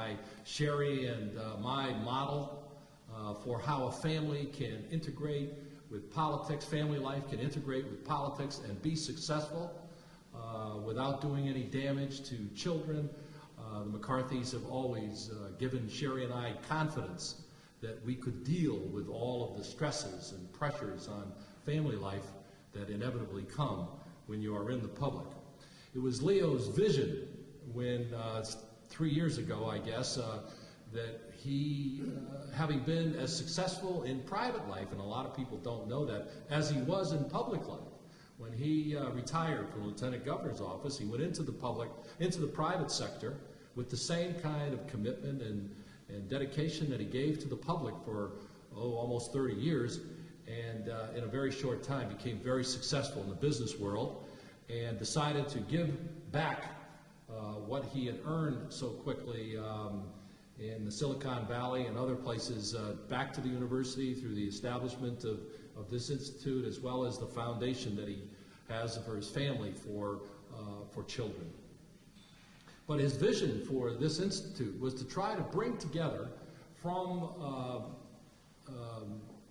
by Sherry and my model for how a family can integrate with politics, family life can integrate with politics and be successful without doing any damage to children. The McCarthys have always given Sherry and I confidence that we could deal with all of the stresses and pressures on family life that inevitably come when you are in the public. It was Leo's vision when, 3 years ago, I guess, that he, having been as successful in private life, and a lot of people don't know that, as he was in public life. When he retired from the Lieutenant Governor's office, he went into the private sector with the same kind of commitment and dedication that he gave to the public for, almost 30 years, and in a very short time became very successful in the business world and decided to give back what he had earned so quickly in the Silicon Valley and other places back to the university through the establishment of this institute, as well as the foundation that he has for his family for children. But his vision for this institute was to try to bring together from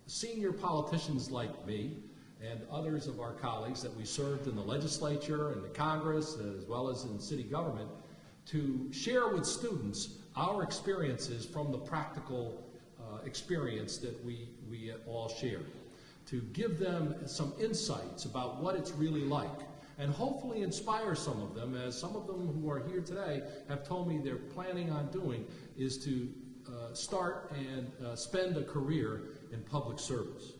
senior politicians like me and others of our colleagues that we served in the legislature and the Congress, as well as in city government, to share with students our experiences from the practical experience that we all share, to give them some insights about what it's really like, and hopefully inspire some of them, as some of them who are here today have told me they're planning on doing, is to start and spend a career in public service.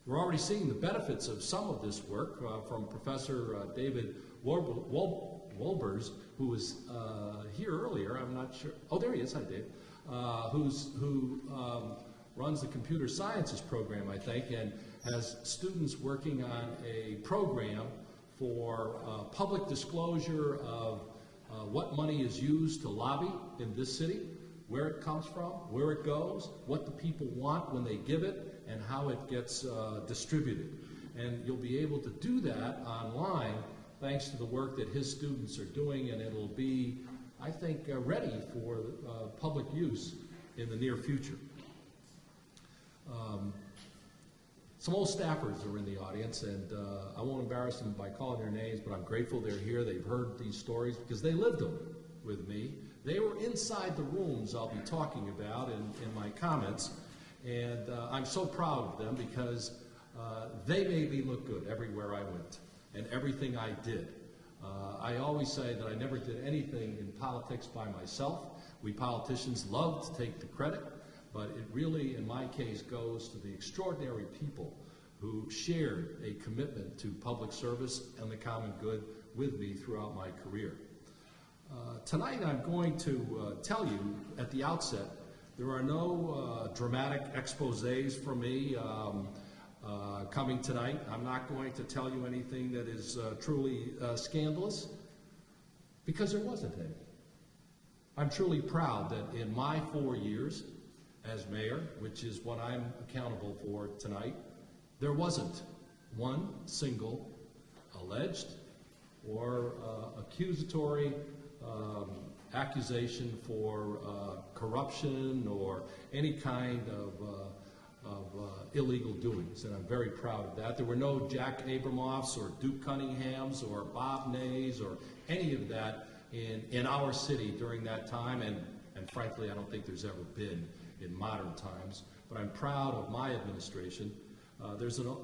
We're already seeing the benefits of some of this work from Professor David Wolbers, who was here earlier. I'm not sure. Oh, there he is. Hi, Dave. Who runs the computer sciences program, I think, and has students working on a program for public disclosure of what money is used to lobby in this city, where it comes from, where it goes, what the people want when they give it, and how it gets distributed. And you'll be able to do that online thanks to the work that his students are doing, and it'll be, I think, ready for public use in the near future. Some old staffers are in the audience, and I won't embarrass them by calling their names, but I'm grateful they're here. They've heard these stories because they lived them with me. They were inside the rooms I'll be talking about in my comments, and I'm so proud of them because they made me look good everywhere I went and everything I did. I always say that I never did anything in politics by myself. We politicians love to take the credit, but it really, in my case, goes to the extraordinary people who shared a commitment to public service and the common good with me throughout my career. Tonight I'm going to tell you at the outset, there are no dramatic exposés from me coming tonight. I'm not going to tell you anything that is truly scandalous, because there wasn't any. I'm truly proud that in my 4 years as mayor, which is what I'm accountable for tonight, there wasn't one single alleged or accusatory accusation for corruption or any kind of illegal doings, and I'm very proud of that. There were no Jack Abramoffs or Duke Cunninghams or Bob Nays or any of that in our city during that time, and frankly, I don't think there's ever been in modern times. But I'm proud of my administration.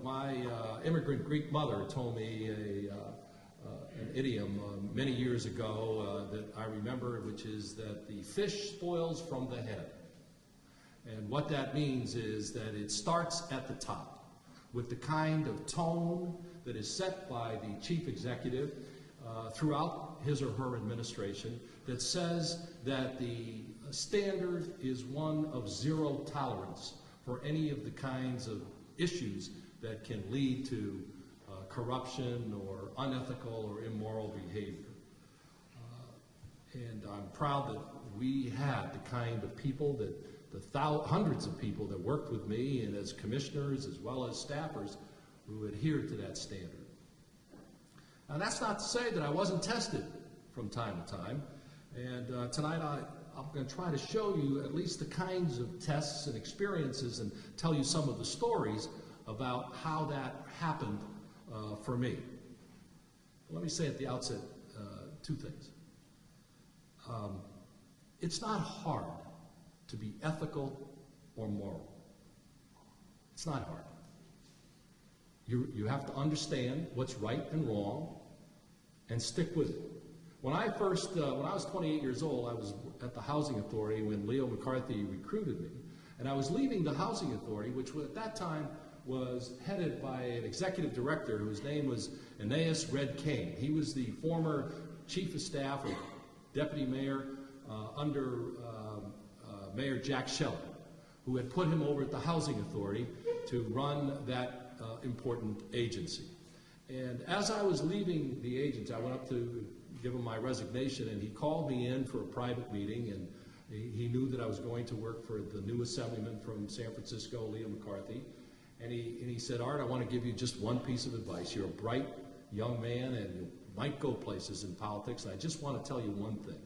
My immigrant Greek mother told me an idiom many years ago that I remember, which is that the fish spoils from the head. And what that means is that it starts at the top with the kind of tone that is set by the chief executive throughout his or her administration that says that the standard is one of zero tolerance for any of the kinds of issues that can lead to corruption or unethical or immoral behavior. And I'm proud that we had the kind of people that hundreds of people that worked with me and as commissioners as well as staffers who adhered to that standard. Now, that's not to say that I wasn't tested from time to time, and tonight I'm going to try to show you at least the kinds of tests and experiences and tell you some of the stories about how that happened for me. Let me say at the outset two things. It's not hard to be ethical or moral. It's not hard. You have to understand what's right and wrong and stick with it. When I was 28 years old, I was at the Housing Authority when Leo McCarthy recruited me. And I was leaving the Housing Authority, which at that time was headed by an executive director whose name was Agnos Red Kane. He was the former chief of staff or deputy mayor under Mayor Jack Shelley, who had put him over at the Housing Authority to run that important agency. And as I was leaving the agency, I went up to give him my resignation, and he called me in for a private meeting, and he knew that I was going to work for the new assemblyman from San Francisco, Leo McCarthy. And he said, Art, I want to give you just one piece of advice. You're a bright young man, and you might go places in politics, and I just want to tell you one thing.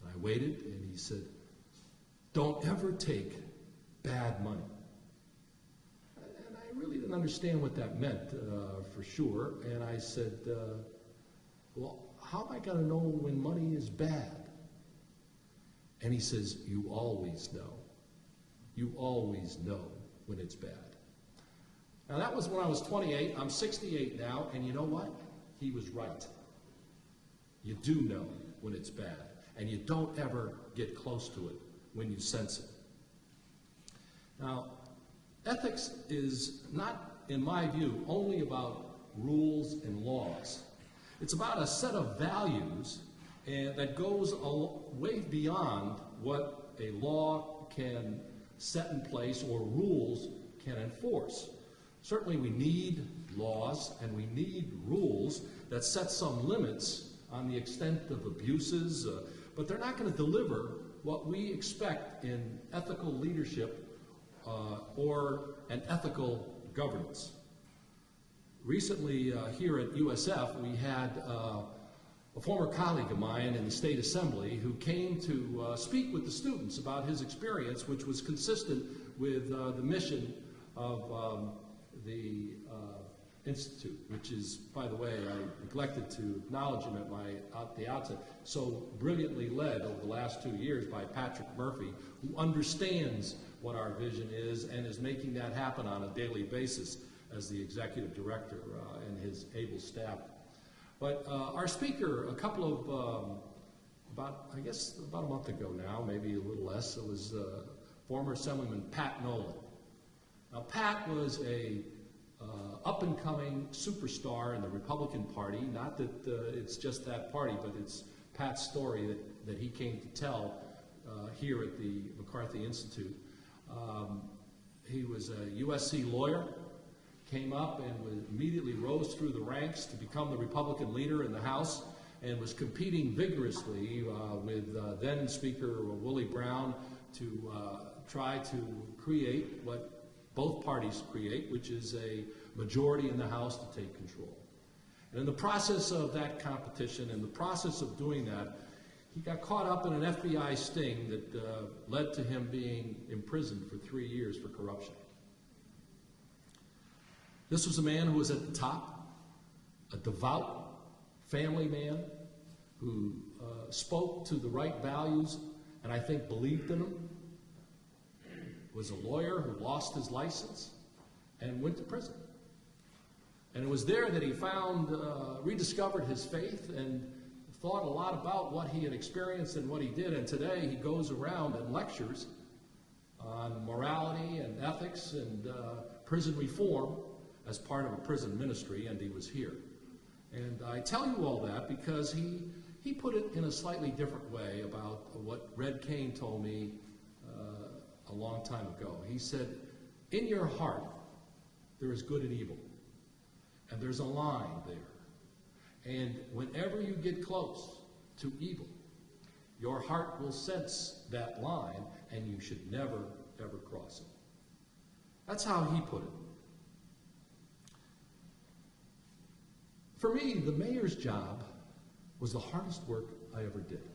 And I waited, and he said, don't ever take bad money. And I really didn't understand what that meant for sure. And I said, well, how am I going to know when money is bad? And he says, you always know. You always know when it's bad. Now that was when I was 28. I'm 68 now, and you know what? He was right. You do know when it's bad, and you don't ever get close to it when you sense it. Now, ethics is not, in my view, only about rules and laws. It's about a set of values that goes way beyond what a law can set in place or rules can enforce. Certainly we need laws and we need rules that set some limits on the extent of abuses, but they're not going to deliver what we expect in ethical leadership or an ethical governance. Recently here at USF, we had a former colleague of mine in the State Assembly who came to speak with the students about his experience, which was consistent with the mission of the Institute, which is, by the way, I neglected to acknowledge him at the outset, so brilliantly led over the last 2 years by Patrick Murphy, who understands what our vision is and is making that happen on a daily basis as the executive director and his able staff. But our speaker, a couple of, about a month ago now, maybe a little less, it was former Assemblyman Pat Nolan. Now, Pat was a up-and-coming superstar in the Republican Party. Not that it's just that party, but it's Pat's story that he came to tell here at the McCarthy Institute. He was a USC lawyer, came up and immediately rose through the ranks to become the Republican leader in the House, and was competing vigorously with then Speaker Willie Brown to try to create what both parties create, which is a majority in the House to take control. And in the process of that competition, in the process of doing that, he got caught up in an FBI sting that led to him being imprisoned for 3 years for corruption. This was a man who was at the top, a devout family man who spoke to the right values and I think believed in them, was a lawyer who lost his license and went to prison. And it was there that he found, rediscovered his faith and thought a lot about what he had experienced and what he did. And today he goes around and lectures on morality and ethics and prison reform as part of a prison ministry, and he was here. And I tell you all that because he put it in a slightly different way about what Red Kane told me a long time ago. He said, in your heart, there is good and evil. And there's a line there. And whenever you get close to evil, your heart will sense that line, and you should never, ever cross it. That's how he put it. For me, the mayor's job was the hardest work I ever did.